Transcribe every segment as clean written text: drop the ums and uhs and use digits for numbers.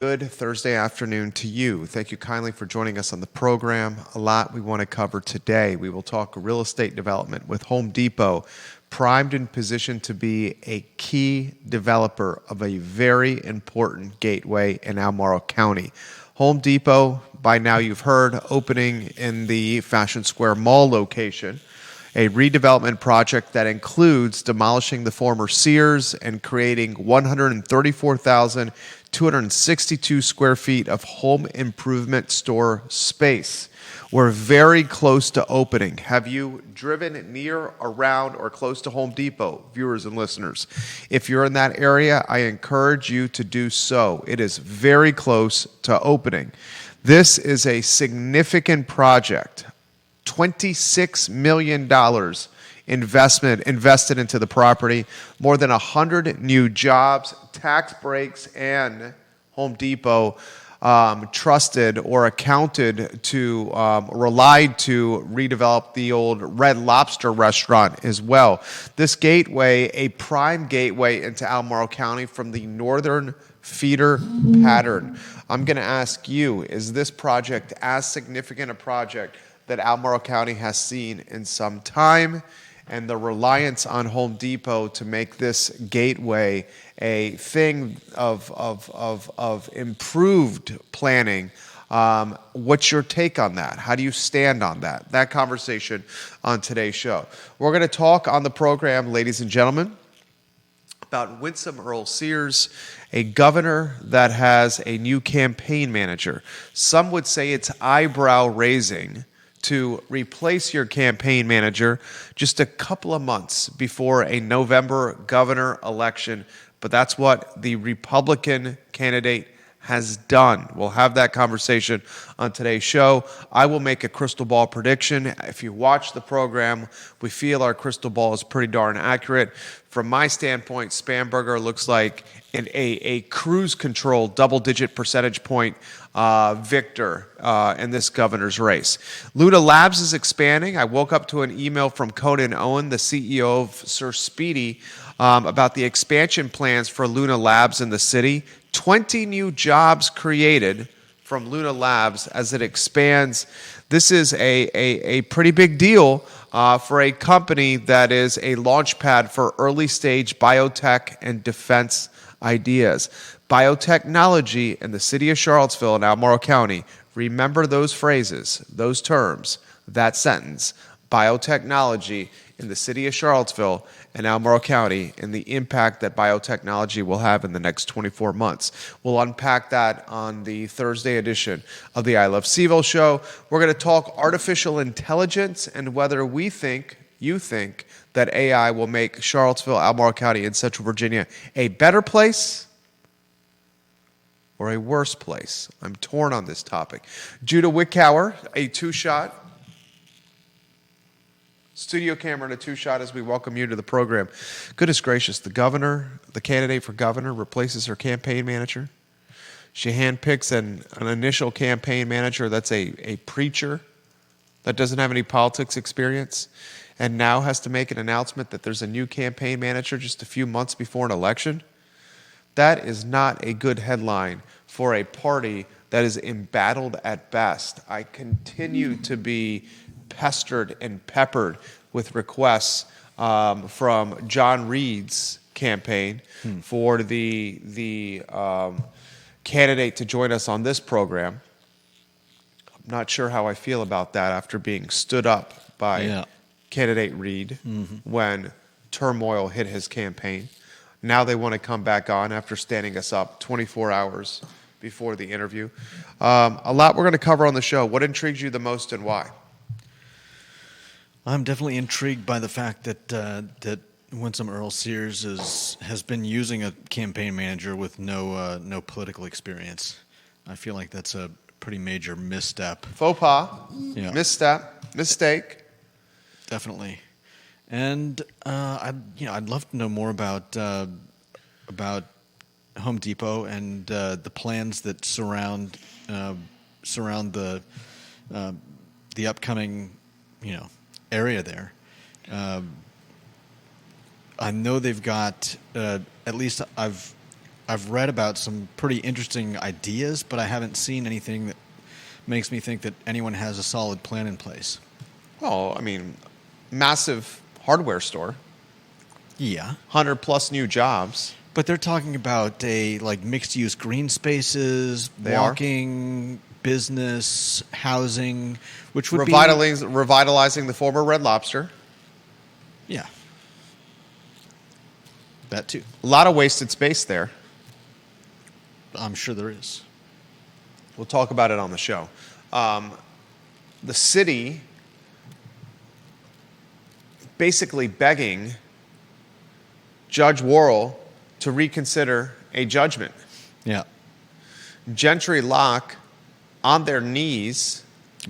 Good Thursday afternoon to you. Thank you kindly for joining us on the program. A lot we want to cover today. We will talk real estate development with Home Depot, primed and positioned to be a key developer of a very important gateway in Albemarle County. Home Depot, by now you've heard, opening in the Fashion Square Mall location. A redevelopment project that includes demolishing the former Sears and creating 134,262 square feet of home improvement store space. We're very close to opening. Have you driven near, around, or close to Home Depot, viewers and listeners? If you're in that area, I encourage you to do so. It is very close to opening. This is a significant project. $26 million invested into the property, more than 100 new jobs, tax breaks, and Home Depot trusted or accounted to, relied to redevelop the old Red Lobster restaurant as well. This gateway, a prime gateway into Albemarle County from the northern feeder pattern. I'm going to ask you, is this project as significant a project that Albemarle County has seen in some time, and the reliance on Home Depot to make this gateway a thing of improved planning? What's your take on that? How do you stand on that? That conversation on today's show. We're going to talk on the program, ladies and gentlemen, about Winsome Earle-Sears, a governor that has a new campaign manager. Some would say it's eyebrow-raising to replace your campaign manager just a couple of months before a November governor election, but that's what the Republican candidate has done. We'll have that conversation on today's show. I will make a crystal ball prediction. If you watch the program, we feel our crystal ball is pretty darn accurate. From my standpoint, Spanberger looks like a cruise control double-digit percentage point victor in this governor's race. Luna Labs is expanding. I woke up to an email from Conan Owen, the CEO of Sir Speedy, about the expansion plans for Luna Labs in the city. 20 new jobs created from Luna Labs as it expands. This is a pretty big deal for a company that is a launch pad for early stage biotech and defense ideas. Biotechnology in the city of Charlottesville and Albemarle County. Remember those phrases, those terms, that sentence. Biotechnology in the city of Charlottesville and Albemarle County, and the impact that biotechnology will have in the next 24 months. We'll unpack that on the Thursday edition of the I Love CVille Show. We're going to talk artificial intelligence and whether you think, that AI will make Charlottesville, Albemarle County, and Central Virginia a better place or a worse place. I'm torn on this topic. Judah Wickower, a two-shot. Studio camera and a two-shot as we welcome you to the program. Goodness gracious, the candidate for governor replaces her campaign manager. She handpicks an initial campaign manager that's a preacher that doesn't have any politics experience and now has to make an announcement that there's a new campaign manager just a few months before an election. That is not a good headline for a party that is embattled at best. I continue to be pestered and peppered with requests from John Reed's campaign for the candidate to join us on this program. I'm not sure how I feel about that after being stood up by candidate Reed when turmoil hit his campaign. Now they want to come back on after standing us up 24 hours before the interview. A lot we're going to cover on the show. What intrigues you the most and why? I'm definitely intrigued by the fact that Winsome Earle-Sears has been using a campaign manager with no political experience. I feel like that's a pretty major misstep. Faux pas, misstep, mistake. Definitely, and I'd love to know more about Home Depot and the plans that surround the upcoming area there. I know they've got at least I've I've read about some pretty interesting ideas, but I haven't seen anything that makes me think that anyone has a solid plan in place. Well, I mean, massive hardware store, Yeah. 100 plus new jobs. But they're talking about mixed-use green spaces, They are. walking, business, housing, which would Revitalizing the former Red Lobster. Yeah. That too. A lot of wasted space there. I'm sure there is. We'll talk about it on the show. The city basically begging Judge Worrell to reconsider a judgment. Yeah. Gentry Locke on their knees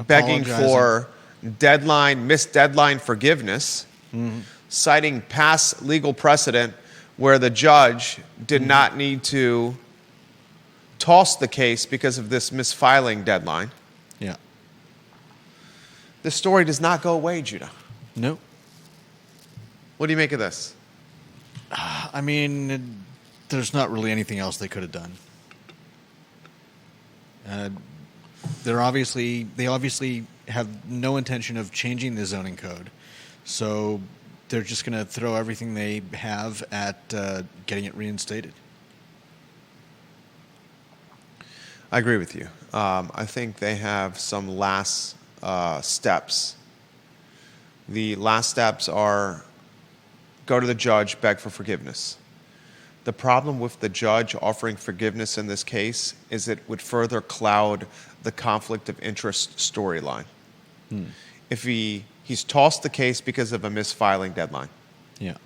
begging for missed deadline forgiveness, citing past legal precedent where the judge did not need to toss the case because of this misfiling deadline. Yeah. This story does not go away, Judah. No. What do you make of this? I mean, there's not really anything else they could have done. They obviously have no intention of changing the zoning code, so they're just going to throw everything they have at getting it reinstated. I agree with you. I think they have some last steps. The last steps are go to the judge, beg for forgiveness. The problem with the judge offering forgiveness in this case is it would further cloud the conflict of interest storyline. If he's tossed the case because of a misfiling deadline, Yeah.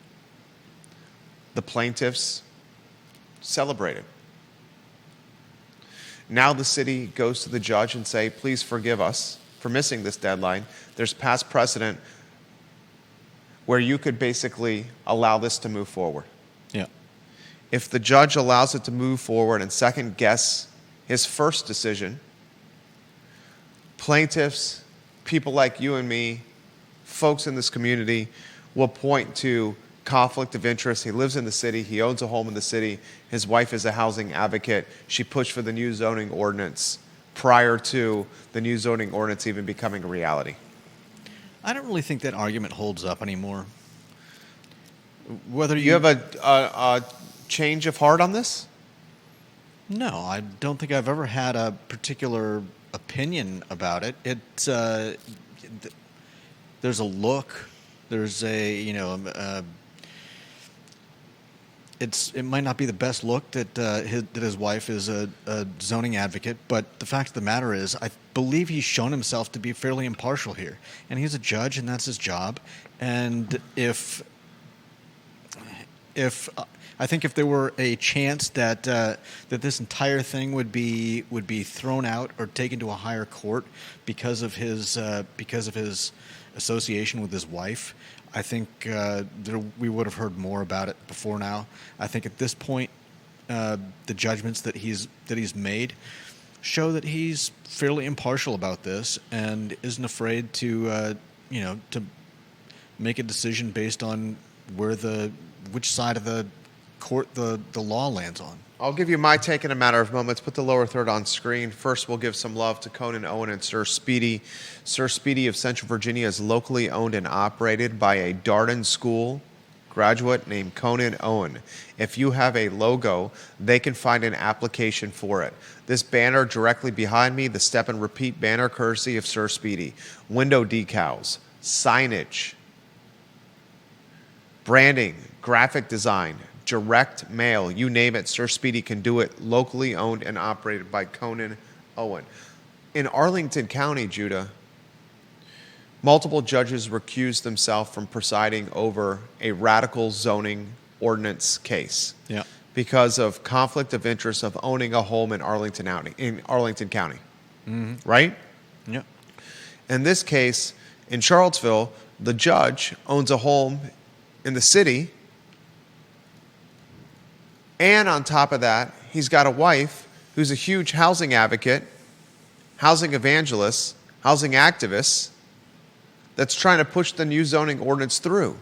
the plaintiffs celebrated. Now the city goes to the judge and say, please forgive us for missing this deadline. There's past precedent where you could basically allow this to move forward. Yeah. If the judge allows it to move forward and second guess his first decision, plaintiffs, people like you and me, folks in this community will point to conflict of interest. He lives in the city. He owns a home in the city. His wife is a housing advocate. She pushed for the new zoning ordinance prior to the new zoning ordinance even becoming a reality. I don't really think that argument holds up anymore. Whether You have a change of heart on this? No, I don't think I've ever had a particular opinion about it. There's a look. There's it might not be the best look that his wife is a zoning advocate, but the fact of the matter is, I believe he's shown himself to be fairly impartial here, and he's a judge, and that's his job. And if I think if there were a chance that this entire thing would be thrown out or taken to a higher court because of his association with his wife, I think we would have heard more about it before now. I think at this point, the judgments that he's made show that he's fairly impartial about this and isn't afraid to make a decision based on which side of the court the law lands on. I'll give you my take in a matter of moments. Put the lower third on screen. First, we'll give some love to Conan Owen and Sir Speedy. Sir Speedy of Central Virginia is locally owned and operated by a Darden School graduate named Conan Owen. If you have a logo, they can find an application for it. This banner directly behind me, the step and repeat banner courtesy of Sir Speedy. Window decals, signage, branding, graphic design, direct mail, you name it, Sir Speedy can do it. Locally owned and operated by Conan Owen. In Arlington County, Judah, multiple judges recused themselves from presiding over a radical zoning ordinance case because of conflict of interest of owning a home in Arlington County. Mm-hmm. Right? Yeah. In this case, in Charlottesville, the judge owns a home in the city. And on top of that, he's got a wife who's a huge housing advocate, housing evangelist, housing activist that's trying to push the new zoning ordinance through.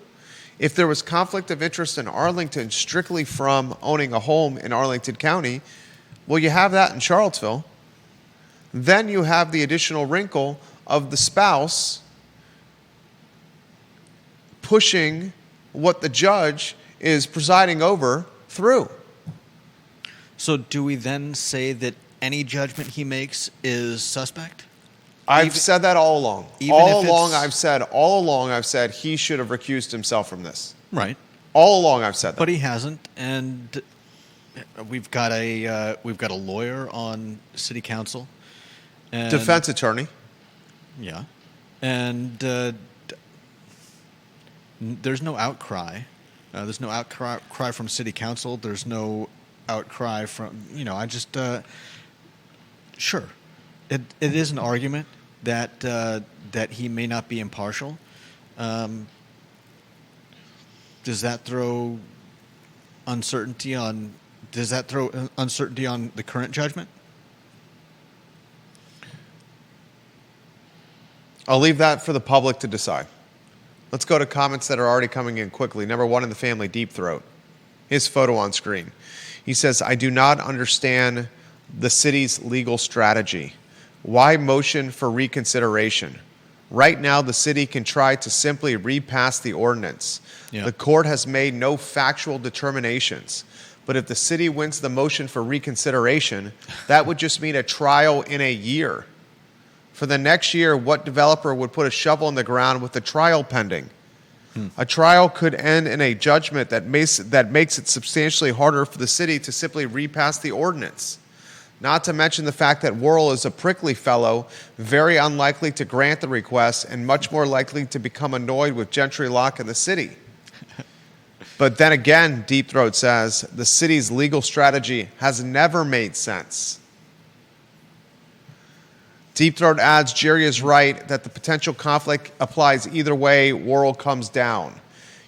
If there was conflict of interest in Arlington strictly from owning a home in Arlington County, well, you have that in Charlottesville. Then you have the additional wrinkle of the spouse pushing what the judge is presiding over through. So do we then say that any judgment he makes is suspect? I've said that all along. Even All if along, it's- I've said he should have recused himself from this. Right. All along, I've said that. But he hasn't, and we've got a lawyer on city council, and, Defense attorney. yeah, and there's no outcry. There's no outcry from city council. There's no outcry from I just sure, it is an argument that that he may not be impartial. Does that throw uncertainty on? Does that throw uncertainty on the current judgment? I'll leave that for the public to decide. Let's go to comments that are already coming in quickly. Number one in the family, Deep Throat. His photo on screen. He says, I do not understand the city's legal strategy. Why motion for reconsideration? Right now, the city can try to simply repass the ordinance. Yeah. The court has made no factual determinations. But if the city wins the motion for reconsideration, that would just mean a trial in a year. For the next year, what developer would put a shovel in the ground with a trial pending? A trial could end in a judgment that makes it substantially harder for the city to simply repass the ordinance. Not to mention the fact that Worrell is a prickly fellow, very unlikely to grant the request, and much more likely to become annoyed with Gentry Lock in the city. But then again, Deep Throat says, the city's legal strategy has never made sense. Deep Throat adds, Jerry is right that the potential conflict applies either way Worrell comes down.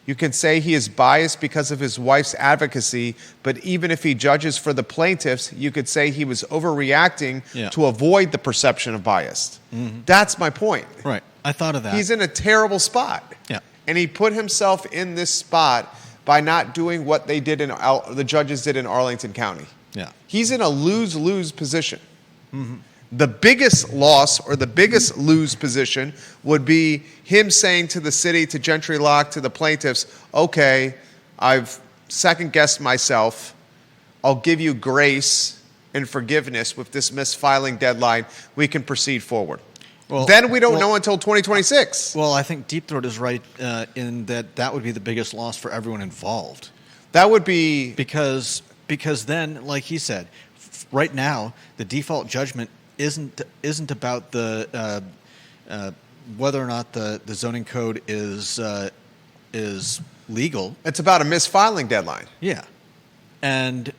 You can say he is biased because of his wife's advocacy, but even if he judges for the plaintiffs, you could say he was overreacting to avoid the perception of bias. Mm-hmm. That's my point. Right. I thought of that. He's in a terrible spot. Yeah. And he put himself in this spot by not doing what they did the judges did in Arlington County. Yeah. He's in a lose-lose position. Mm-hmm. The biggest loss or the biggest lose position would be him saying to the city, to Gentry Lock, to the plaintiffs, okay, I've second-guessed myself. I'll give you grace and forgiveness with this missed filing deadline. We can proceed forward. Well, then we don't know until 2026. Well, I think Deep Throat is right in that would be the biggest loss for everyone involved. That would be... Because then, like he said, right now, the default judgment isn't about the whether or not the zoning code is legal. It's about a misfiling deadline. Yeah, and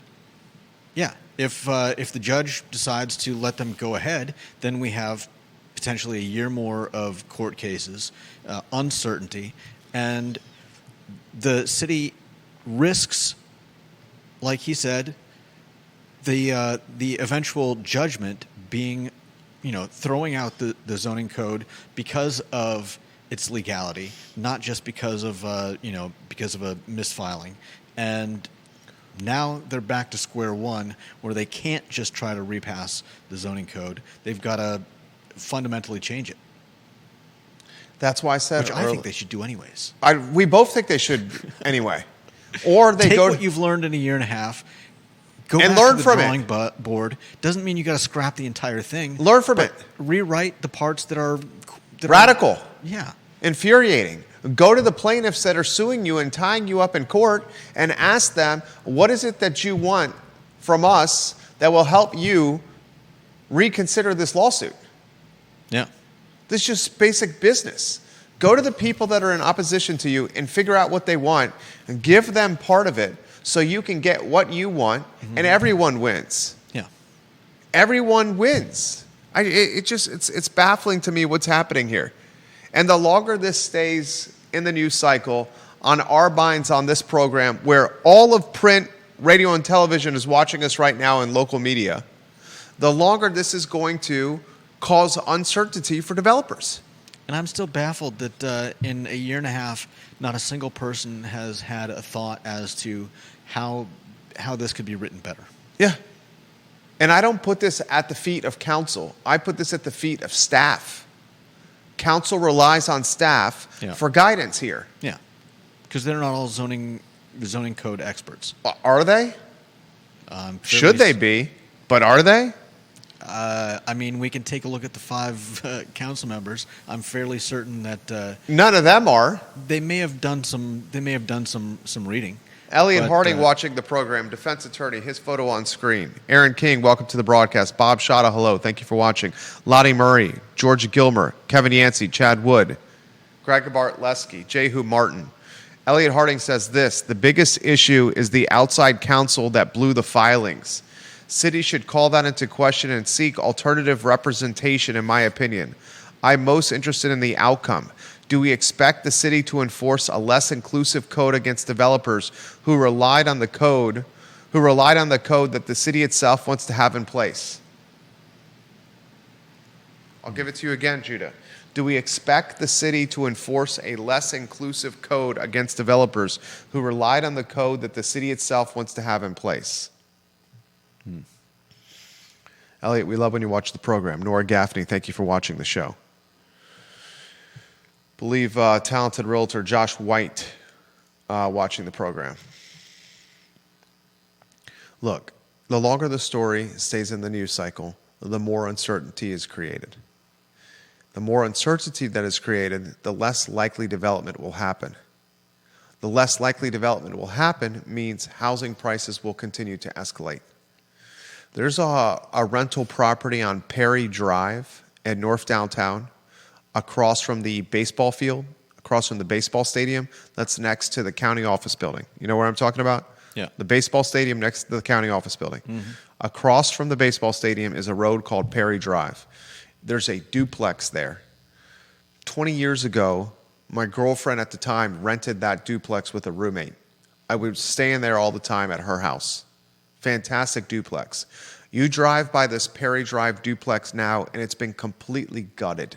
yeah, if the judge decides to let them go ahead, then we have potentially a year more of court cases, uncertainty, and the city risks, like he said, the eventual judgment being, throwing out the zoning code because of its legality, not just because of because of a misfiling. And now they're back to square one, where they can't just try to repass the zoning code. They've got to fundamentally change it. That's why I said, which I think they should do anyways. We both think they should anyway. Or they take go what you've learned in a year and a half. Go and back learn to the from drawing it. Board. Doesn't mean you got to scrap the entire thing. Learn from it. Rewrite the parts that are radical. Yeah. Infuriating. Go to the plaintiffs that are suing you and tying you up in court and ask them, what is it that you want from us that will help you reconsider this lawsuit? Yeah. This is just basic business. Go to the people that are in opposition to you and figure out what they want and give them part of it so you can get what you want, and everyone wins. Yeah. Everyone wins. It's baffling to me what's happening here. And the longer this stays in the news cycle, on our minds on this program, where all of print, radio, and television is watching us right now in local media, the longer this is going to cause uncertainty for developers. And I'm still baffled that in a year and a half, not a single person has had a thought as to how this could be written better. Yeah. And I don't put this at the feet of council. I put this at the feet of staff. Council relies on staff for guidance here. Yeah. Because they're not all zoning code experts. Are they? Should they be? But are they? I mean, we can take a look at the 5 council members. I'm fairly certain that none of them are. They may have done some reading. Elliot Harding watching the program, defense attorney, his photo on screen. Aaron King, welcome to the broadcast. Bob Shada, hello. Thank you for watching. Lottie Murray, Georgia Gilmer, Kevin Yancey, Chad Wood, Greg Bartlesky, Jehu Martin. Elliot Harding says this: the biggest issue is the outside counsel that blew the filings. City should call that into question and seek alternative representation, in my opinion. I'm most interested in the outcome. Do we expect the city to enforce a less inclusive code against developers who relied on the code that the city itself wants to have in place? I'll give it to you again, Judah. Do we expect the city to enforce a less inclusive code against developers who relied on the code that the city itself wants to have in place? Elliot, we love when you watch the program. Nora Gaffney, thank you for watching the show. Believe talented realtor Josh White watching the program. Look, the longer the story stays in the news cycle, the more uncertainty is created. The more uncertainty that is created, the less likely development will happen. The less likely development will happen means housing prices will continue to escalate. There's a rental property on Perry Drive at North Downtown, across from the baseball field, across from the baseball stadium, that's next to the county office building. You know where I'm talking about? Yeah. The baseball stadium next to the county office building. Mm-hmm. Across from the baseball stadium is a road called Perry Drive. There's a duplex there. 20 years ago, my girlfriend at the time rented that duplex with a roommate. I was staying there all the time at her house. Fantastic duplex. You drive by this Perry Drive duplex now, and it's been completely gutted.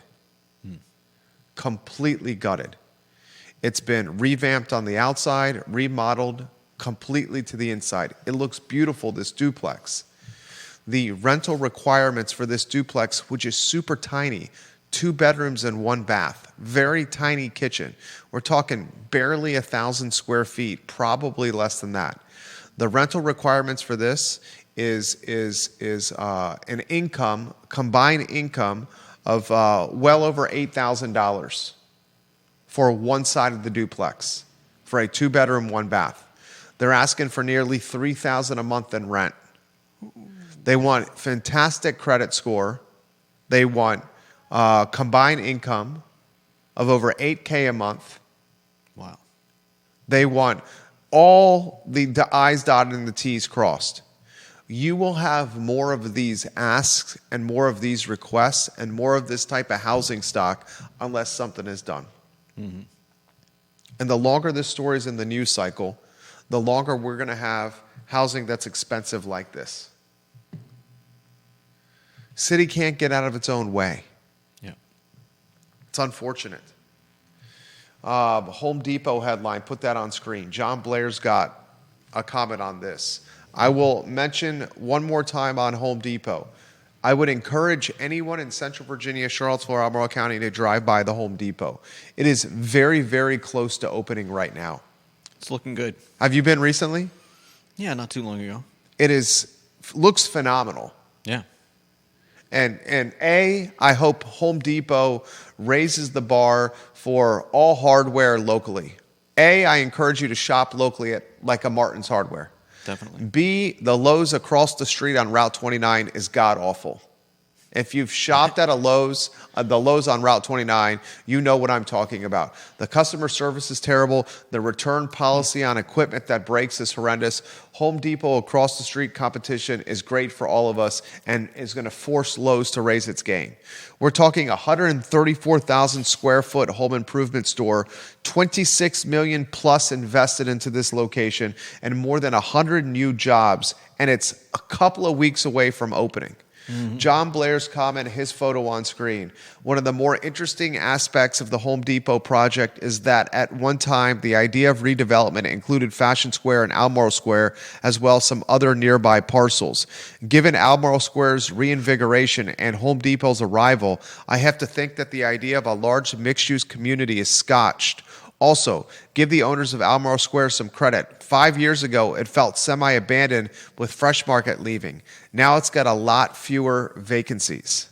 Completely gutted. It's been revamped on the outside, remodeled completely to the inside. It looks beautiful, this duplex. The rental requirements for this duplex, which is super tiny, 2 bedrooms and 1 bath, very tiny kitchen. We're talking barely 1,000 square feet, probably less than that. The rental requirements for this is an income, combined income of well over $8,000 for one side of the duplex, for a 2-bedroom, 1 bath. They're asking for nearly $3,000 a month in rent. They want fantastic credit score. They want combined income of over $8K a month. Wow. They want all the I's dotted and the T's crossed. You will have more of these asks and more of these requests and more of this type of housing stock unless something is done. Mm-hmm. And the longer this story is in the news cycle, the longer we're going to have housing that's expensive like this. City can't get out of its own way. Yeah. It's unfortunate. Home Depot headline, put that on screen. John Blair's got a comment on this. I will mention one more time on Home Depot. I would encourage anyone in Central Virginia, Charlottesville, Albemarle County to drive by the Home Depot. It is very, very close to opening right now. It's looking good. Have you been recently? Yeah, not too long ago. It looks phenomenal. Yeah. And I hope Home Depot raises the bar for all hardware locally. I encourage you to shop locally at like a Martin's Hardware. Definitely. B, the Lowe's across the street on Route 29 is god-awful. If you've shopped at a Lowe's, the Lowe's on Route 29, you know what I'm talking about. The customer service is terrible. The return policy on equipment that breaks is horrendous. Home Depot across the street competition is great for all of us and is going to force Lowe's to raise its game. We're talking 134,000 square foot home improvement store, 26 million plus invested into this location, and more than 100 new jobs, and it's a couple of weeks away from opening. John Blair's comment, his photo on screen. One of the more interesting aspects of the Home Depot project is that at one time, the idea of redevelopment included Fashion Square and Albemarle Square, as well as some other nearby parcels. Given Albemarle Square's reinvigoration and Home Depot's arrival, I have to think that the idea of a large mixed-use community is scotched. Also, give the owners of Albemarle Square some credit. 5 years ago, it felt semi-abandoned with Fresh Market leaving. Now it's got a lot fewer vacancies.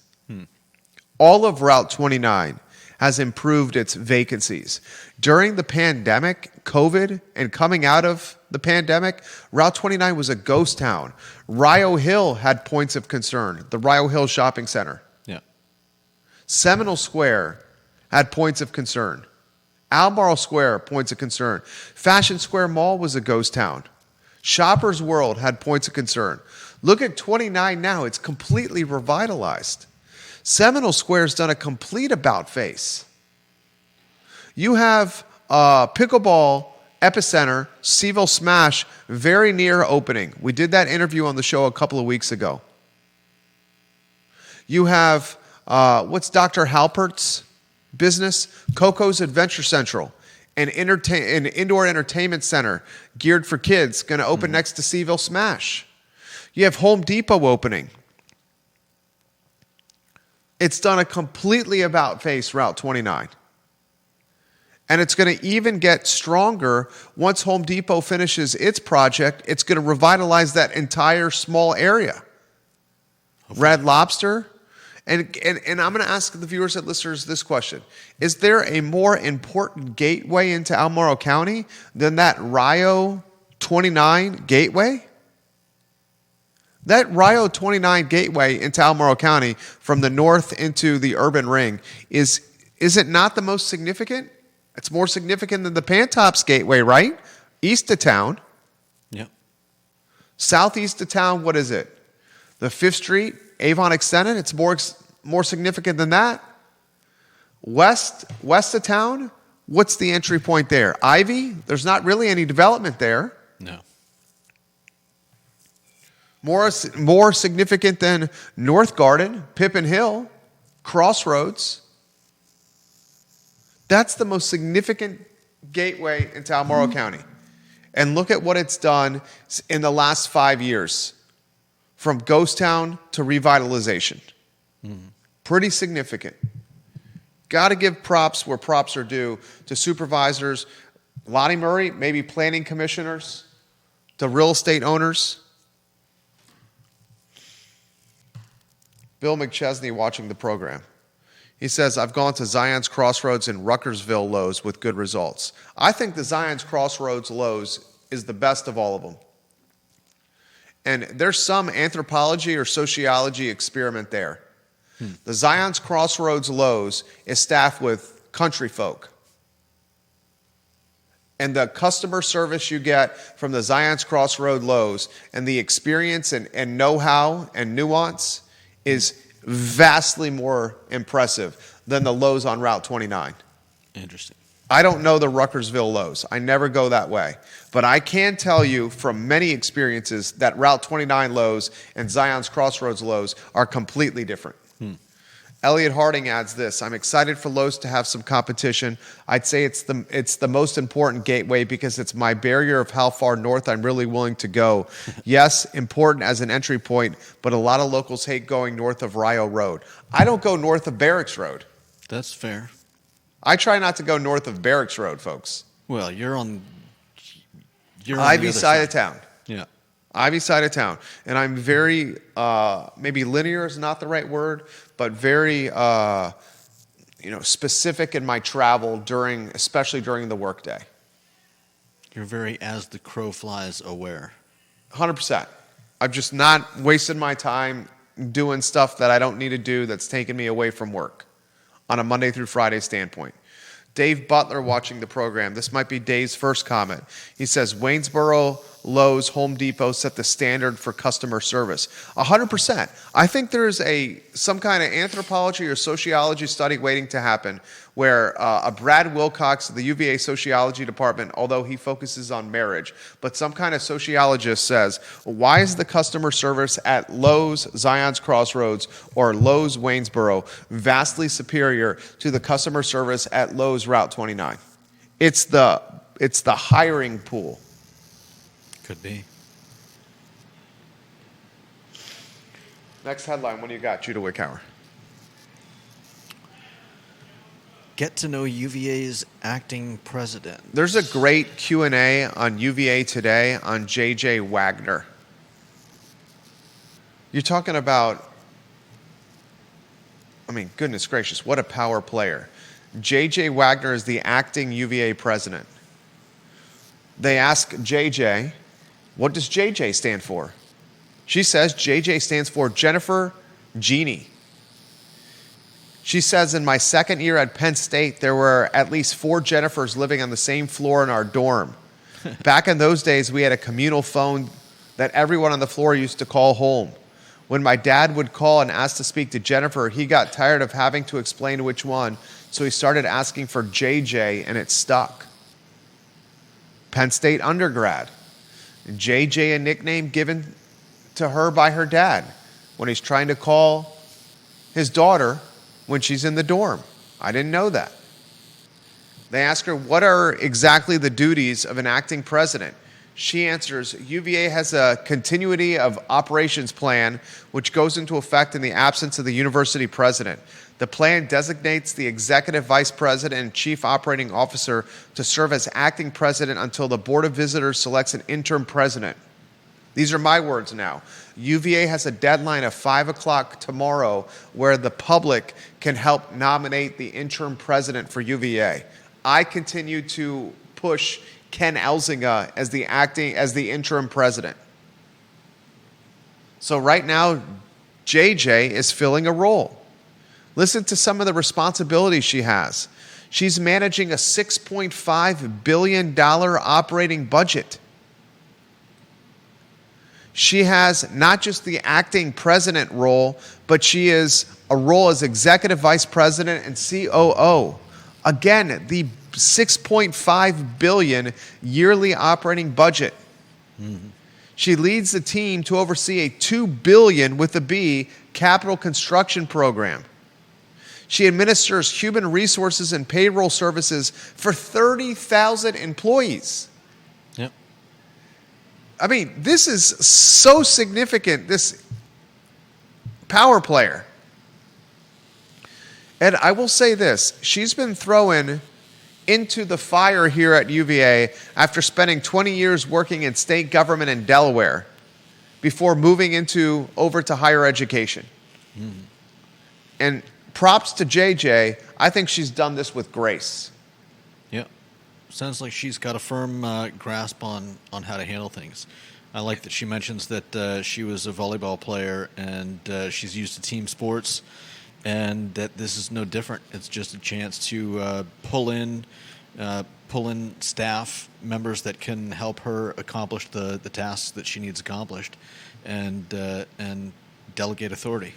All of Route 29 has improved its vacancies. During the pandemic, COVID, and coming out of the pandemic, Route 29 was a ghost town. Rio Hill had points of concern, the Rio Hill Shopping Center. Yeah. Seminole Square had points of concern. Albemarle Square, points of concern. Fashion Square Mall was a ghost town. Shoppers World had points of concern. Look at 29 now. It's completely revitalized. Seminole Square's done a complete about-face. You have Pickleball Epicenter, CVille Smash, very near opening. We did that interview on the show a couple of weeks ago. You have, what's Dr. Halpert's business? Coco's Adventure Central, an indoor entertainment center geared for kids, going to open next to CVille Smash. You have Home Depot opening. It's done a completely about-face Route 29. And it's going to even get stronger once Home Depot finishes its project. It's going to revitalize that entire small area. Okay. Red Lobster. And I'm going to ask the viewers and listeners this question. Is there a more important gateway into Albemarle County than that Rio 29 gateway? That Rio 29 gateway into Albemarle County from the north into the urban ring, is it not the most significant? It's more significant than the Pantops gateway, right? East of town. Yep. Southeast of town, what is it? The 5th Street, Avon Extended, it's more significant than that. West of town, what's the entry point there? Ivy, there's not really any development there. No. More significant than North Garden, Pippin Hill, Crossroads. That's the most significant gateway into Albemarle County. And look at what it's done in the last 5 years. From ghost town to revitalization. Pretty significant. Got to give props where props are due to supervisors, Lonnie Murray, maybe planning commissioners, to real estate owners. Bill McChesney watching the program. He says, I've gone to Zion's Crossroads and Ruckersville Lowe's with good results. I think the Zion's Crossroads Lowe's is the best of all of them. And there's some anthropology or sociology experiment there. The Zion's Crossroads Lowe's is staffed with country folk. And the customer service you get from the Zion's Crossroad Lowe's and the experience and know-how and nuance is vastly more impressive than the Lowe's on Route 29. Interesting. I don't know the Ruckersville Lowe's. I never go that way. But I can tell you from many experiences that Route 29 Lowe's and Zion's Crossroads Lowe's are completely different. Elliot Harding adds this, I'm excited for Lowe's to have some competition. I'd say it's the most important gateway because it's my barrier of how far north I'm really willing to go. Yes, important as an entry point, but a lot of locals hate going north of Rio Road. I don't go north of Barracks Road. That's fair. I try not to go north of Barracks Road, folks. Well, you're on Ivy side of town. Yeah. Ivy side of town. And I'm very, maybe linear is not the right word, but very, specific in my travel especially during the workday. You're very as the crow flies aware. 100%. I've just not wasted my time doing stuff that I don't need to do that's taking me away from work on a Monday through Friday standpoint. Dave Butler watching the program. This might be Dave's first comment. He says, Waynesboro Lowe's, Home Depot set the standard for customer service. 100%. I think there's some kind of anthropology or sociology study waiting to happen where a Brad Wilcox of the UVA sociology department, although he focuses on marriage, but some kind of sociologist says, why is the customer service at Lowe's Zion's Crossroads or Lowe's Waynesboro vastly superior to the customer service at Lowe's Route 29? It's the hiring pool. Could be. Next headline, what do you got, Judah Wickhauer? Get to know UVA's acting president. There's a great Q&A on UVA Today on J.J. Wagner. You're talking about, I mean, goodness gracious, what a power player. J.J. Wagner is the acting UVA president. They ask J.J., what does J.J. stand for? She says J.J. stands for Jennifer Jeannie. She says, in my second year at Penn State, there were at least 4 Jennifers living on the same floor in our dorm. Back in those days, we had a communal phone that everyone on the floor used to call home. When my dad would call and ask to speak to Jennifer, he got tired of having to explain which one, so he started asking for JJ, and it stuck. Penn State undergrad. JJ, a nickname given to her by her dad when he's trying to call his daughter when she's in the dorm. I didn't know that. They ask her, what are exactly the duties of an acting president? She answers, UVA has a continuity of operations plan which goes into effect in the absence of the university president. The plan designates the executive vice president and chief operating officer to serve as acting president until the Board of Visitors selects an interim president. These are my words now. UVA has a deadline of 5 o'clock tomorrow where the public can help nominate the interim president for UVA. I continue to push Ken Elzinga as the interim president. So right now, JJ is filling a role. Listen to some of the responsibilities she has. She's managing a $6.5 billion operating budget. She has not just the acting president role, but she is a role as executive vice president and COO. Again, the $6.5 billion yearly operating budget. Mm-hmm. She leads the team to oversee a $2 billion with a B capital construction program. She administers human resources and payroll services for 30,000 employees. Yep. I mean, this is so significant, this power player. And I will say this, she's been thrown into the fire here at UVA after spending 20 years working in state government in Delaware before moving over to higher education. Mm. And props to JJ, I think she's done this with grace. Yeah. Sounds like she's got a firm grasp on how to handle things. I like that she mentions that she was a volleyball player and she's used to team sports, and that this is no different. It's just a chance to pull in staff members that can help her accomplish the tasks that she needs accomplished, and delegate authority.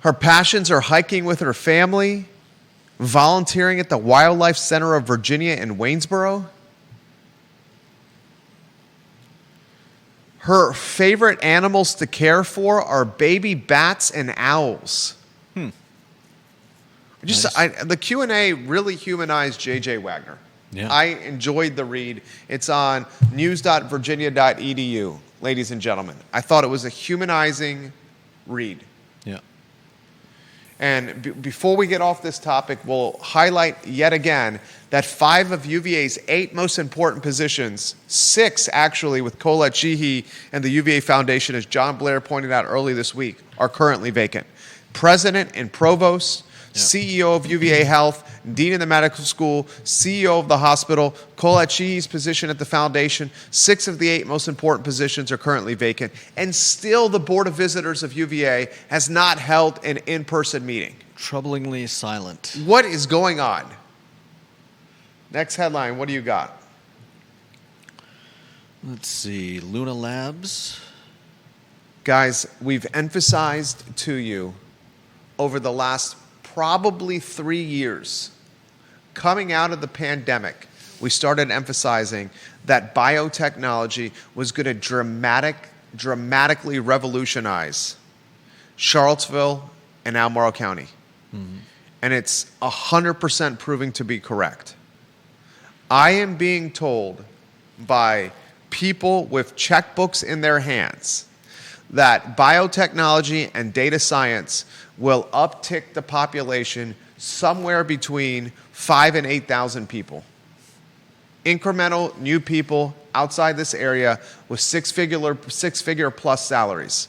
Her passions are hiking with her family, volunteering at the Wildlife Center of Virginia in Waynesboro. Her favorite animals to care for are baby bats and owls. Nice. The Q&A really humanized J.J. Wagner. Yeah. I enjoyed the read. It's on news.virginia.edu, ladies and gentlemen. I thought it was a humanizing read. Yeah. And before we get off this topic, we'll highlight yet again that 5 of UVA's 8 most important positions, 6 actually with Colette Sheehy and the UVA Foundation, as John Blair pointed out early this week, are currently vacant. President and provost, CEO of UVA Health, Dean of the Medical School, CEO of the hospital, Colette Sheehy's position at the foundation. 6 of the 8 most important positions are currently vacant. And still the Board of Visitors of UVA has not held an in-person meeting. Troublingly silent. What is going on? Next headline, what do you got? Let's see. Luna Labs. Guys, we've emphasized to you over the last probably 3 years, coming out of the pandemic, we started emphasizing that biotechnology was going to dramatically revolutionize Charlottesville and Albemarle County. Mm-hmm. And it's 100% proving to be correct. I am being told by people with checkbooks in their hands that biotechnology and data science will uptick the population somewhere between 5,000 and 8,000 people. Incremental new people outside this area with six-figure plus salaries.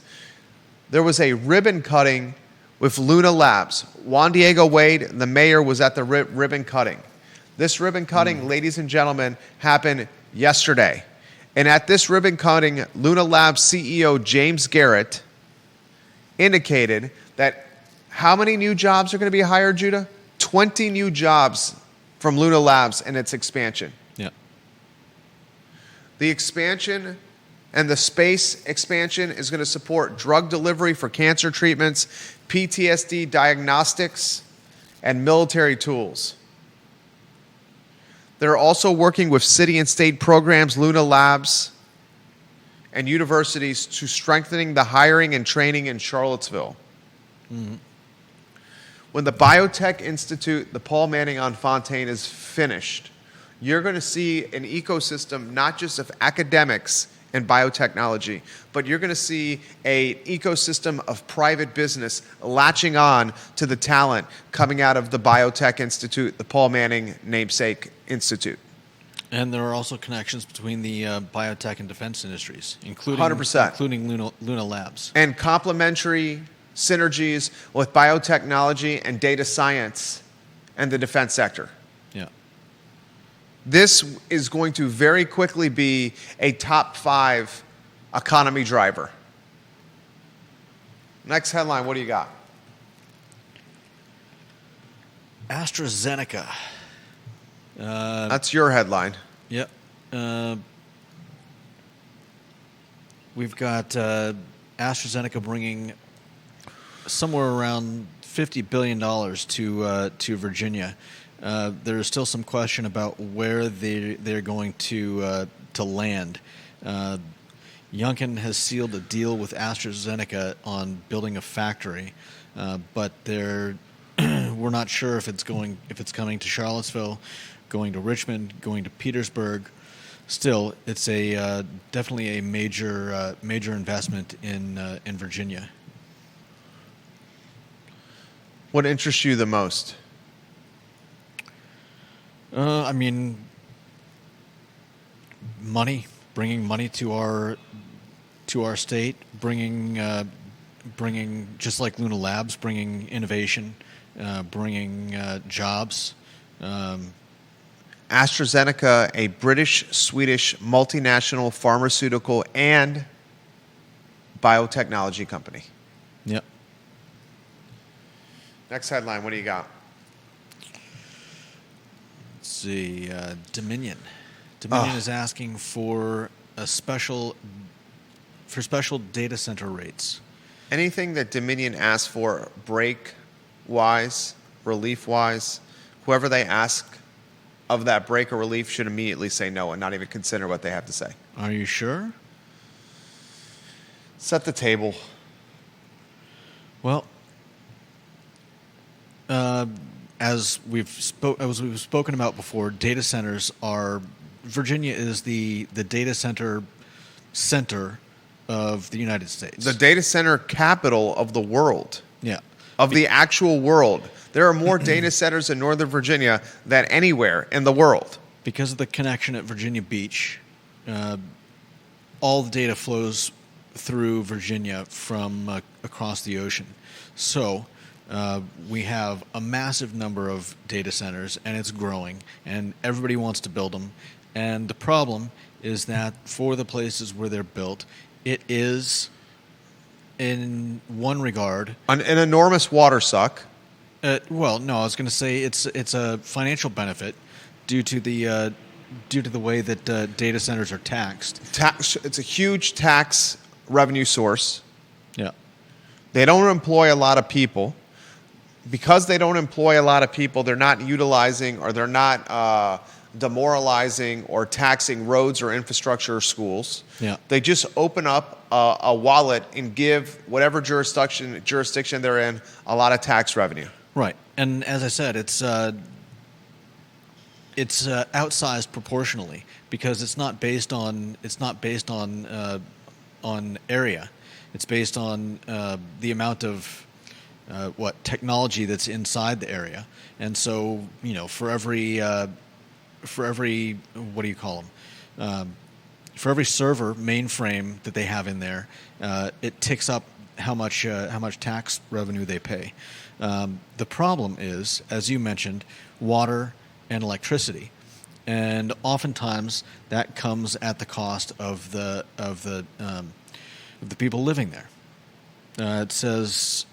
There was a ribbon cutting with Luna Labs. Juan Diego Wade, the mayor, was at the ribbon cutting. This ribbon cutting, ladies and gentlemen, happened yesterday. And at this ribbon cutting, Luna Labs CEO James Garrett indicated that how many new jobs are going to be hired, Judah? 20 new jobs from Luna Labs and its expansion. Yeah. The expansion and the space expansion is going to support drug delivery for cancer treatments, PTSD diagnostics, and military tools. They're also working with city and state programs, Luna Labs, and universities to strengthening the hiring and training in Charlottesville. Mm-hmm. When the Biotech Institute, the Paul Manning on Fontaine, is finished, you're going to see an ecosystem not just of academics and biotechnology, but you're going to see an ecosystem of private business latching on to the talent coming out of the Biotech Institute, the Paul Manning namesake institute. And there are also connections between the biotech and defense industries, including 100%. Including Luna Labs. And complementary synergies with biotechnology and data science and the defense sector. Yeah. This is going to very quickly be a top 5 economy driver. Next headline, what do you got? AstraZeneca. That's your headline. Yep. We've got AstraZeneca bringing somewhere around $50 billion to Virginia. There is still some question about where they're going to land. Youngkin has sealed a deal with AstraZeneca on building a factory, but we're not sure if it's coming to Charlottesville, going to Richmond, going to Petersburg. Still, it's definitely a major investment in Virginia. What interests you the most? I mean, money, bringing money to our state, bringing just like Luna Labs, bringing innovation, bringing jobs. AstraZeneca, a British-Swedish multinational pharmaceutical and biotechnology company. Yep. Next headline, what do you got? Let's see. Dominion. Dominion is asking for special data center rates. Anything that Dominion asks for, break-wise, relief-wise, whoever they ask of that break or relief should immediately say no and not even consider what they have to say. Are you sure? Set the table. Well, as we've spoken about before, data centers are. Virginia is the data center of the United States. The data center capital of the world. Yeah. Of the actual world. There are more data centers in Northern Virginia than anywhere in the world. Because of the connection at Virginia Beach, all the data flows through Virginia from across the ocean. So we have a massive number of data centers, and it's growing, and everybody wants to build them. And the problem is that for the places where they're built, it is, in one regard, an enormous water suck. Well, no, I was going to say it's a financial benefit due to the due to the way that data centers are taxed. It's a huge tax revenue source. Yeah. They don't employ a lot of people. Because they don't employ a lot of people, they're not utilizing or they're not demoralizing or taxing roads or infrastructure or schools. Yeah. They just open up a wallet and give whatever jurisdiction they're in a lot of tax revenue. Right. And as I said, it's outsized proportionally because it's not based on area. It's based on the amount of technology that's inside the area. And so, for every what do you call them? For every server mainframe that they have in there, it ticks up how much tax revenue they pay. The problem is, as you mentioned, water and electricity, and oftentimes that comes at the cost of the people living there. It says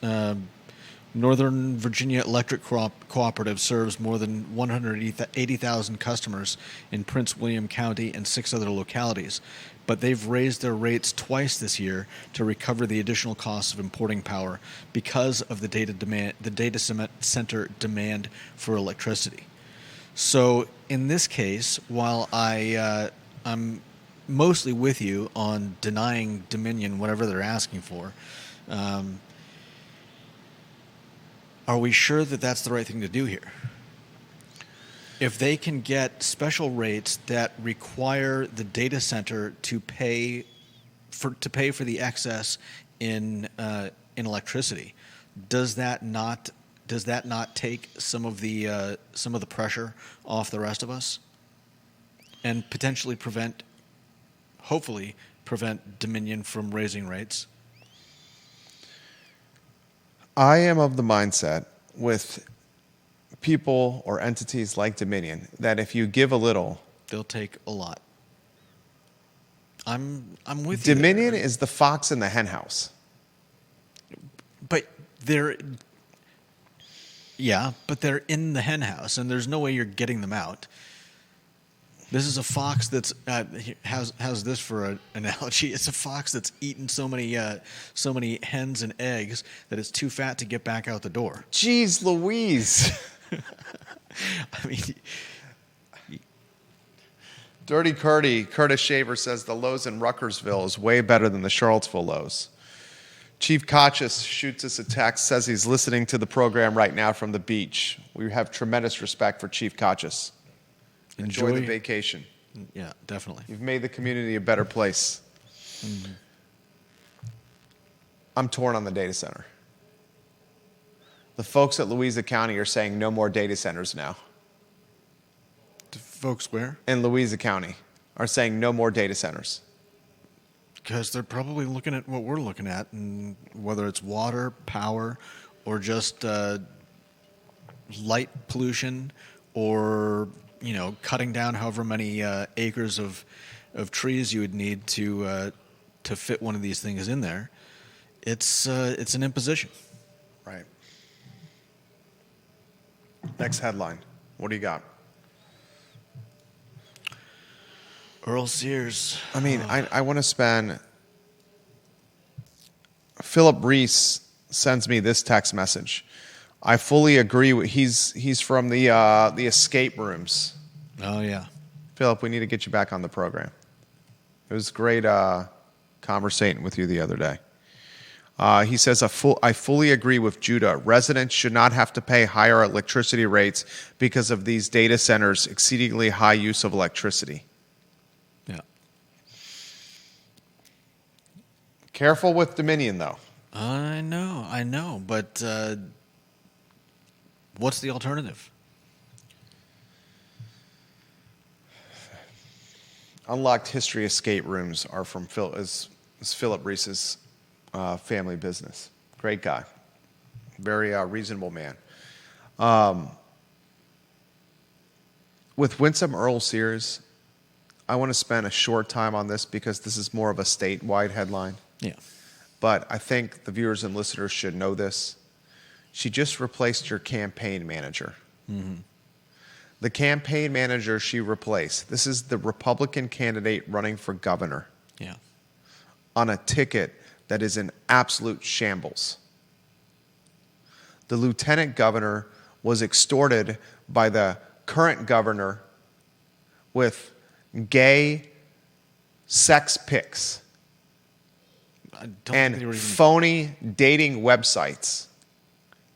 Northern Virginia Electric Cooperative serves more than 180,000 customers in Prince William County and 6 other localities, but they've raised their rates twice this year to recover the additional costs of importing power because of the data center demand for electricity. So in this case, while I'm mostly with you on denying Dominion whatever they're asking for, are we sure that that's the right thing to do here? If they can get special rates that require the data center to pay for the excess in electricity, does that not take some of the pressure off the rest of us, and potentially hopefully prevent Dominion from raising rates? I am of the mindset with people or entities like Dominion that if you give a little, they'll take a lot. I'm with you. Dominion is the fox in the henhouse. But they're in the henhouse, and there's no way you're getting them out. This is a fox that's how's this for an analogy? It's a fox that's eaten so many hens and eggs that it's too fat to get back out the door. Jeez Louise. I mean, Dirty Curtis Shaver says the Lowe's in Ruckersville is way better than the Charlottesville Lowe's. Chief Kachis shoots us a text, says he's listening to the program right now from the beach. We have tremendous respect for Chief Kachis. Enjoy the vacation. Yeah, definitely. You've made the community a better place. Mm-hmm. I'm torn on the data center. The folks at Louisa County are saying no more data centers now. The folks where? In Louisa County are saying no more data centers. Because they're probably looking at what we're looking at, and whether it's water, power, or just light pollution, or cutting down however many acres of trees you would need to fit one of these things in there. It's an imposition. Right. Next headline. What do you got? Earle-Sears. I mean, I want to spend... Philip Reese sends me this text message. I fully agree with... He's from the escape rooms. Oh, yeah. Philip, we need to get you back on the program. It was great conversating with you the other day. He says, I fully agree with Judah. Residents should not have to pay higher electricity rates because of these data centers' exceedingly high use of electricity. Yeah. Careful with Dominion, though. I know, but what's the alternative? Unlocked History escape rooms are from Philip Reese's family business. Great guy. Very reasonable man. With Winsome Earle-Sears, I want to spend a short time on this because this is more of a statewide headline. Yeah. But I think the viewers and listeners should know this. She just replaced your campaign manager. Mm-hmm. the campaign manager she replaced, this is the Republican candidate running for governor, Yeah. on a ticket that is in absolute shambles. The lieutenant governor was extorted by the current governor with gay sex pics I don't think they and were even. phony dating websites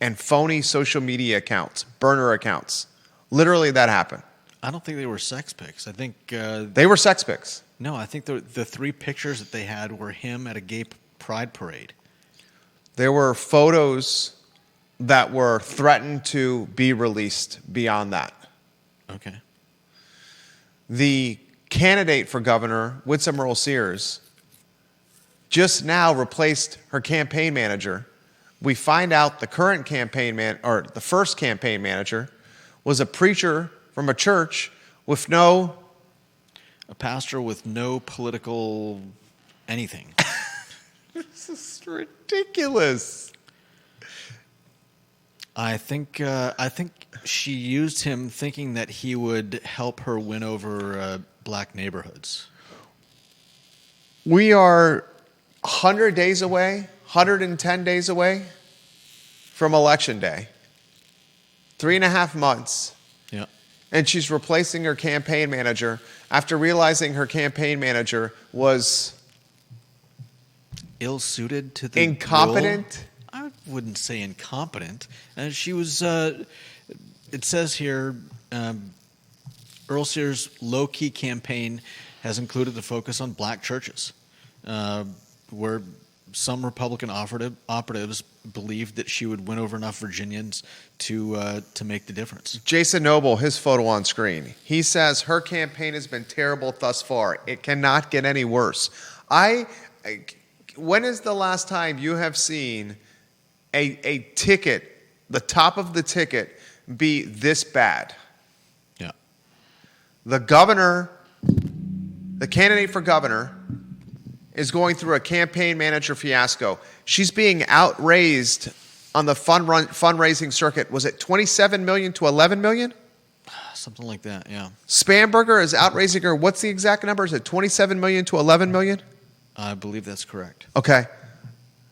and phony social media accounts, burner accounts. Literally, that happened. I don't think they were sex pics. I think They were sex pics. no. I think the three pictures that they had were him at a gay pride parade. There were photos that were threatened to be released beyond that. Okay. The candidate for governor, Whitsom Earle-Sears, just now replaced her campaign manager. We find out the current the first campaign manager was a preacher from a church with no. A pastor with no political anything. This is ridiculous. I think she used him thinking that he would help her win over black neighborhoods. We are 100 days away, 110 days away from Election Day. 3.5 months. Yeah. And she's replacing her campaign manager after realizing her campaign manager was Ill-suited to the incompetent. role. I wouldn't say incompetent. She was. It says here, Earle-Sears' low-key campaign has included the focus on black churches, where some Republican operatives believed that she would win over enough Virginians to make the difference. Jason Noble, his photo on screen. He says her campaign has been terrible thus far. It cannot get any worse. When is the last time you have seen a ticket, the top of the ticket, be this bad? Yeah. The governor, the candidate for governor, is going through a campaign manager fiasco. She's being outraised on the fundraising circuit. Was it $27 million to $11 million? Something like that, yeah. Spamberger is outraising her. What's the exact number? Is it $27 million to $11 million? I believe that's correct. Okay.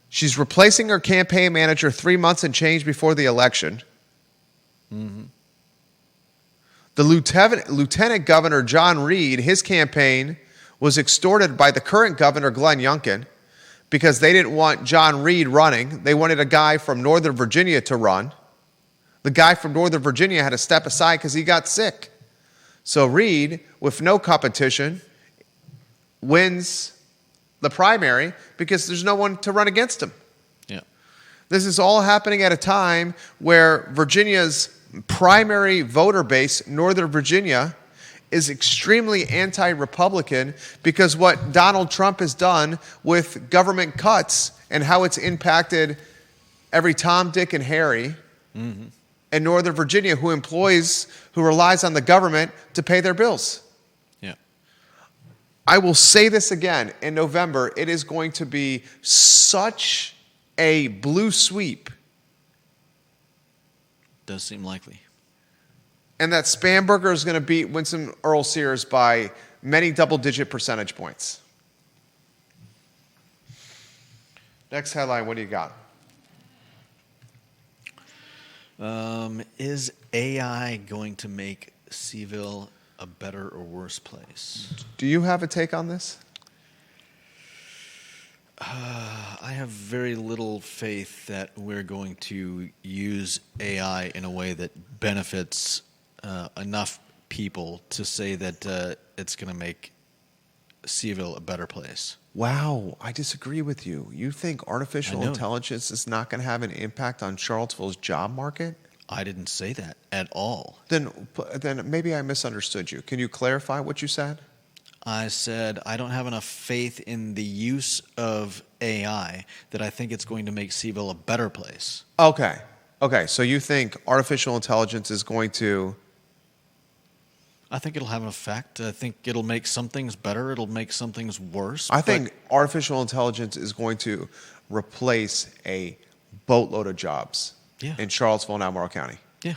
She's replacing her campaign manager 3 months and change before the election. Mm-hmm. The Lieutenant Governor John Reed, his campaign was extorted by the current governor, Glenn Youngkin, because they didn't want John Reed running. They wanted a guy from Northern Virginia to run. The guy from Northern Virginia had to step aside because he got sick. So Reed, with no competition, wins the primary because there's no one to run against him. Yeah. This is all happening at a time where Virginia's primary voter base, Northern Virginia, is extremely anti-Republican because what Donald Trump has done with government cuts and how it's impacted every Tom, Dick, and Harry in Northern Virginia who relies on the government to pay their bills. Yeah. I will say this again. In November, it is going to be such a blue sweep. Does seem likely. And that Spamberger is going to beat Winston Earle-Sears by many double-digit percentage points. Next headline, what do you got? Is AI going to make CVille a better or worse place? Do you have a take on this? I have very little faith that we're going to use AI in a way that benefits enough people to say that it's going to make CVille a better place. Wow, I disagree with you. You think artificial intelligence is not going to have an impact on Charlottesville's job market? I didn't say that at all. Then maybe I misunderstood you. Can you clarify what you said? I said I don't have enough faith in the use of AI that I think it's going to make CVille a better place. Okay. So you think artificial intelligence is going to... I think it'll have an effect. I think it'll make some things better. It'll make some things worse. I think artificial intelligence is going to replace a boatload of jobs in Charlottesville and Albemarle County. Yeah.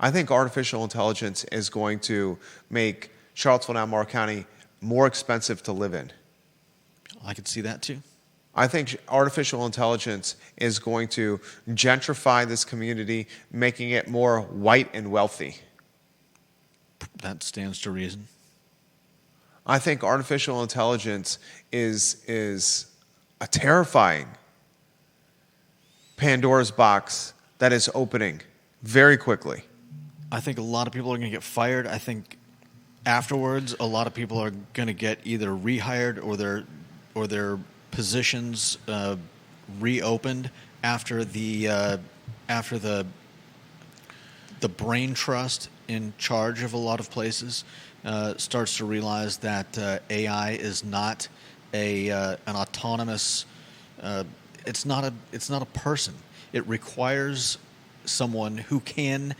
I think artificial intelligence is going to make Charlottesville and Albemarle County more expensive to live in. I could see that too. I think artificial intelligence is going to gentrify this community, making it more white and wealthy. That stands to reason. I think artificial intelligence is a terrifying Pandora's box that is opening very quickly. I think a lot of people are going to get fired. I think afterwards, a lot of people are going to get either rehired or their positions reopened after the brain trust in charge of a lot of places starts to realize that AI is not an autonomous. It's not a person. It requires someone who can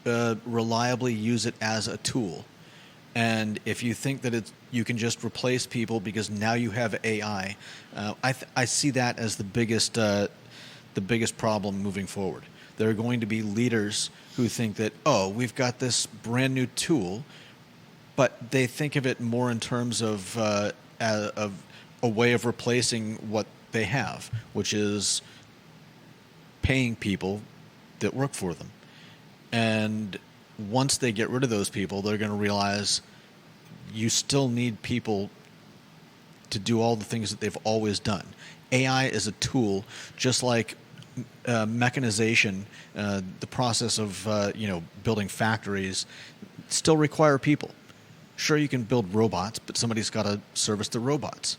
reliably use it as a tool. And if you think that you can just replace people because now you have AI, I see that as the biggest problem moving forward. There are going to be leaders who think that, oh, we've got this brand new tool, but they think of it more in terms of a way of replacing what they have, which is paying people that work for them. And once they get rid of those people, they're going to realize you still need people to do all the things that they've always done. AI is a tool, just like mechanization, the process of building factories, still require people. Sure, you can build robots, but somebody's got to service the robots.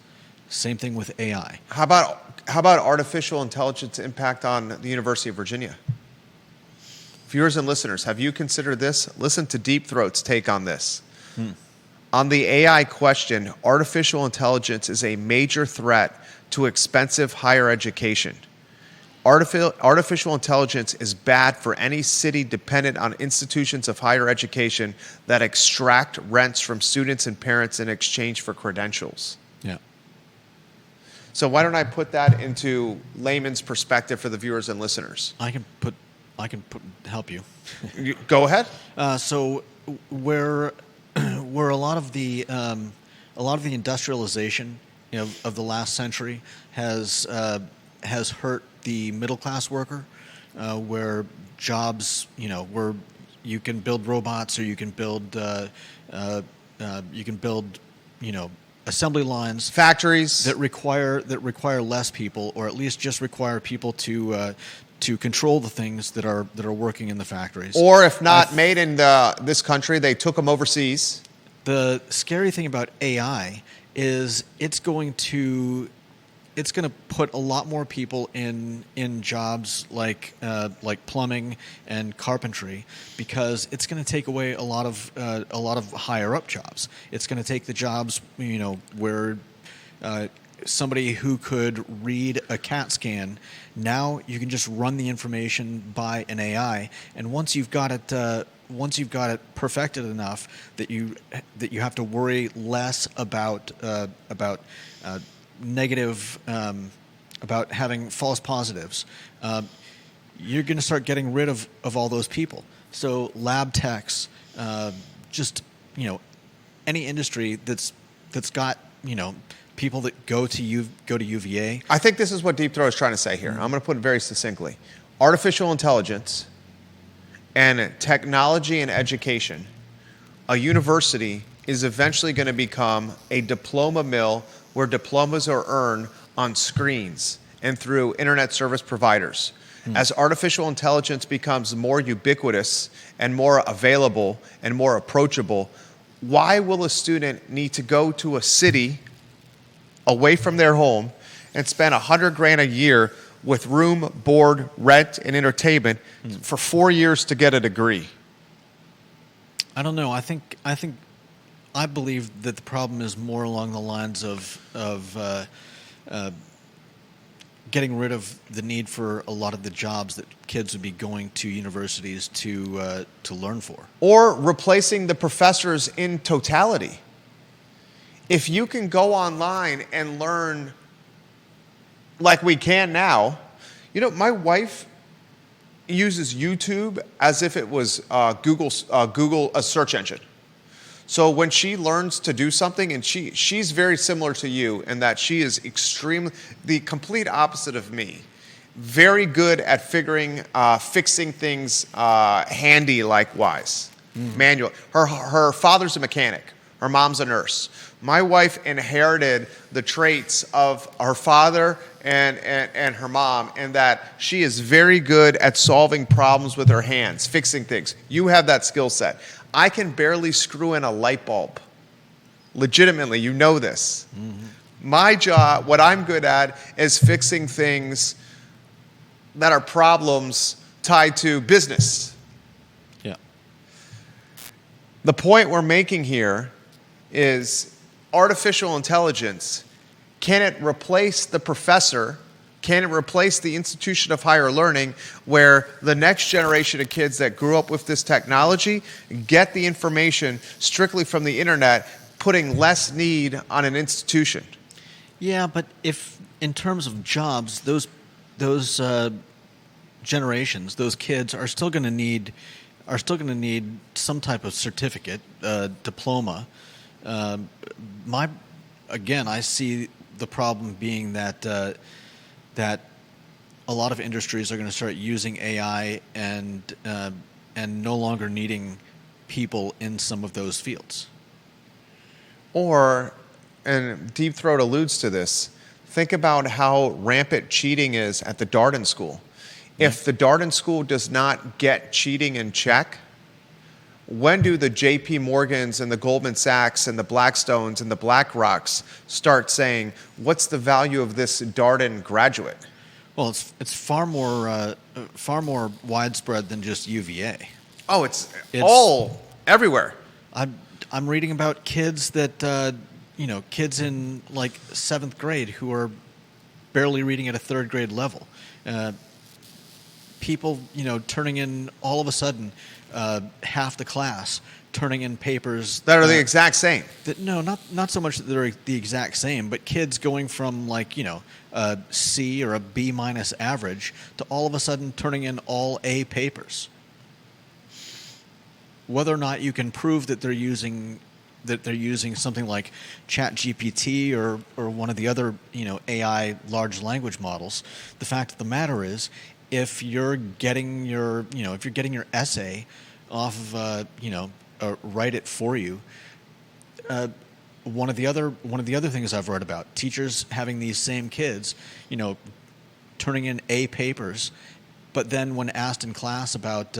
Same thing with AI. How about artificial intelligence impact on the University of Virginia? Viewers and listeners, have you considered this? Listen to Deep Throat's take on this. On the AI question, artificial intelligence is a major threat to expensive higher education. Artificial intelligence is bad for any city dependent on institutions of higher education that extract rents from students and parents in exchange for credentials. Yeah. So why don't I put that into layman's perspective for the viewers and listeners? I can help you. Go ahead. So where a lot of the industrialization of the last century has hurt the middle class worker, where jobs, where you can build robots or you can build assembly lines, factories that require less people, or at least just require people to control the things that are working in the factories. Or if not made in this country, they took them overseas. The scary thing about AI is it's going to put a lot more people in jobs like plumbing and carpentry, because it's going to take away a lot of higher up jobs. It's going to take the jobs where somebody who could read a CAT scan, now you can just run the information by an AI, and once you've got it perfected enough that you have to worry less about negative, about having false positives, you're going to start getting rid of all those people. So lab techs, just any industry that's got people that go to UVA. I think this is what Deep Throat is trying to say here. I'm going to put it very succinctly. Artificial intelligence and technology and education, a university is eventually going to become a diploma mill where diplomas are earned on screens and through internet service providers. As artificial intelligence becomes more ubiquitous and more available and more approachable, why will a student need to go to a city away from their home and spend $100,000 a year with room, board, rent, and entertainment for 4 years to get a degree? I don't know. I believe that the problem is more along the lines of getting rid of the need for a lot of the jobs that kids would be going to universities to learn for, or replacing the professors in totality. If you can go online and learn like we can now, my wife uses YouTube as if it was Google a search engine. So when she learns to do something, and she's very similar to you in that she is extremely the complete opposite of me. Very good at fixing things handy likewise. Manual. Her father's a mechanic. Her mom's a nurse. My wife inherited the traits of her father and her mom, in that she is very good at solving problems with her hands, fixing things. You have that skill set. I can barely screw in a light bulb. Legitimately, you know this. My job, what I'm good at, is fixing things that are problems tied to business. Yeah. The point we're making here is artificial intelligence. Can it replace the professor? Can it replace the institution of higher learning, where the next generation of kids that grew up with this technology get the information strictly from the internet, putting less need on an institution? Yeah, but if in terms of jobs, those generations, those kids are still going to need some type of certificate, diploma. I see the problem being that that a lot of industries are going to start using AI and no longer needing people in some of those fields. Or, and Deep Throat alludes to this, think about how rampant cheating is at the Darden School. If the Darden School does not get cheating in check, when do the J.P. Morgans and the Goldman Sachs and the Blackstones and the BlackRocks start saying, what's the value of this Darden graduate? Well, it's far more widespread than just UVA. Oh, it's all everywhere. I'm reading about kids that kids in like 7th grade who are barely reading at a 3rd grade level. People, turning in all of a sudden half the class turning in papers that are the exact same. Not so much that they're the exact same, but kids going from a C or a B minus average to all of a sudden turning in all A papers. Whether or not you can prove that they're using something like ChatGPT or one of the other AI large language models, the fact of the matter is, if you're getting your essay off of write it for you, one of the other things I've read about, teachers having these same kids turning in A papers, but then when asked in class about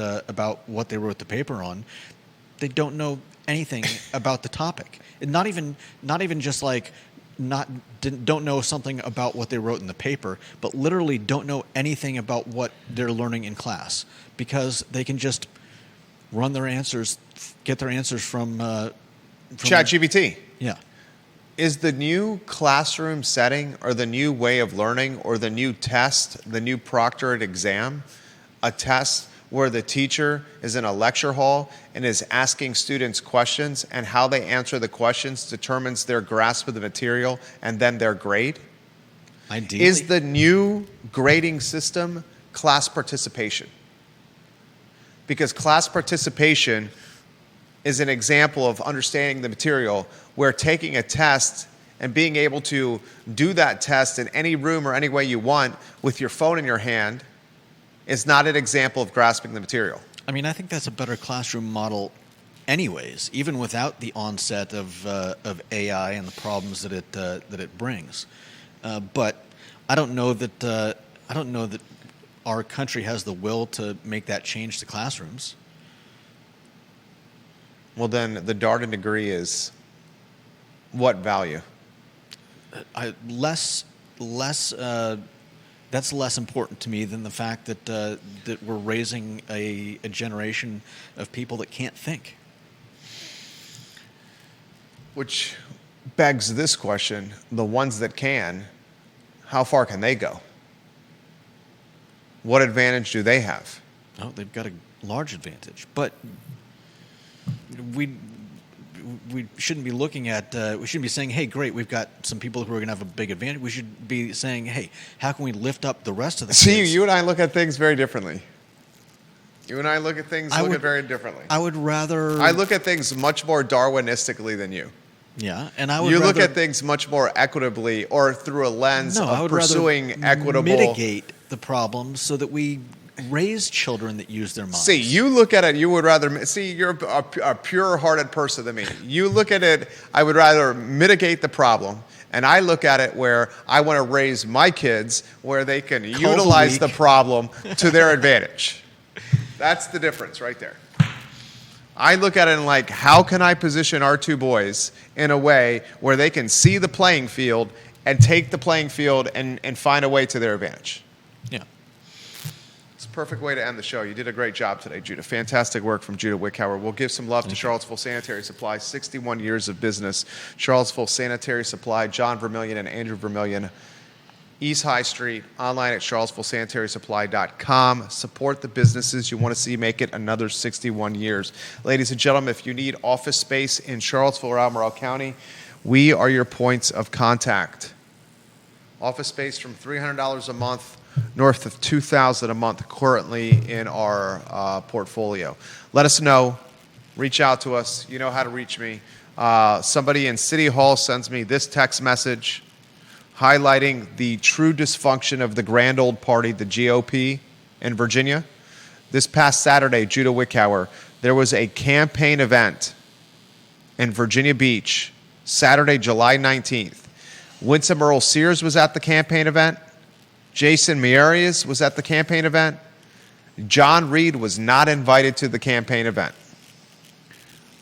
what they wrote the paper on, they don't know anything about the topic. And not even just like don't know something about what they wrote in the paper, but literally don't know anything about what they're learning in class, because they can just run their answers, get their answers from ChatGPT. Yeah. Is the new classroom setting, or the new way of learning, or the new test, the new proctored exam, a test where the teacher is in a lecture hall and is asking students questions, and how they answer the questions determines their grasp of the material and then their grade? Ideally. Is the new grading system class participation? Because class participation is an example of understanding the material, where taking a test and being able to do that test in any room or any way you want with your phone in your hand is not an example of grasping the material. I mean, I think that's a better classroom model anyways, even without the onset of AI and the problems that it brings. But I don't know that our country has the will to make that change to classrooms. Well, then the Darden degree is what value? That's less important to me than the fact that we're raising a generation of people that can't think. Which begs this question: the ones that can, how far can they go? What advantage do they have? Oh, they've got a large advantage, but we shouldn't be looking at. We shouldn't be saying, "Hey, great, we've got some people who are going to have a big advantage." We should be saying, "Hey, how can we lift up the rest of the kids?" See, you and I look at things very differently. You and I look at things I look would- at very differently. I would rather. I look at things much more Darwinistically than you. Yeah, and I would. You look rather, at things much more equitably or through a lens No, I of would pursuing rather equitable. mitigate the problems so that we raise children that use their minds. See, you look at it, you would rather, see, you're a pure-hearted person than me. You look at it, I would rather mitigate the problem, and I look at it where I want to raise my kids where they can utilize the problem to their advantage. That's the difference right there. I look at it and like, how can I position our two boys in a way where they can see the playing field and take the playing field and find a way to their advantage? Yeah. It's a perfect way to end the show. You did a great job today, Judah. Fantastic work from Judah Wickhauer. We'll give some love to Charlottesville Sanitary Supply, 61 years of business. Charlottesville Sanitary Supply, John Vermillion and Andrew Vermillion, East High Street, online at charlottesvillesanitarysupply.com. Support the businesses you want to see make it another 61 years. Ladies and gentlemen, if you need office space in Charlottesville or Albemarle County, we are your points of contact. Office space from $300 a month, north of $2,000 a month currently in our portfolio. Let us know. Reach out to us. You know how to reach me. Somebody in City Hall sends me this text message highlighting the true dysfunction of the grand old party, the GOP in Virginia. This past Saturday, Judah Wickhauer, there was a campaign event in Virginia Beach, Saturday, July 19th. Winsome Earle-Sears was at the campaign event. Jason Mierias was at the campaign event. John Reed was not invited to the campaign event.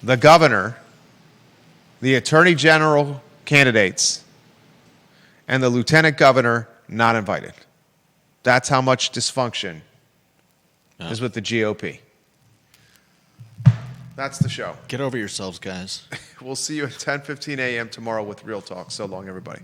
The governor, the attorney general candidates, and the lieutenant governor not invited. That's how much dysfunction is with the GOP. That's the show. Get over yourselves, guys. We'll see you at 10:15 a.m. tomorrow with Real Talk. So long, everybody.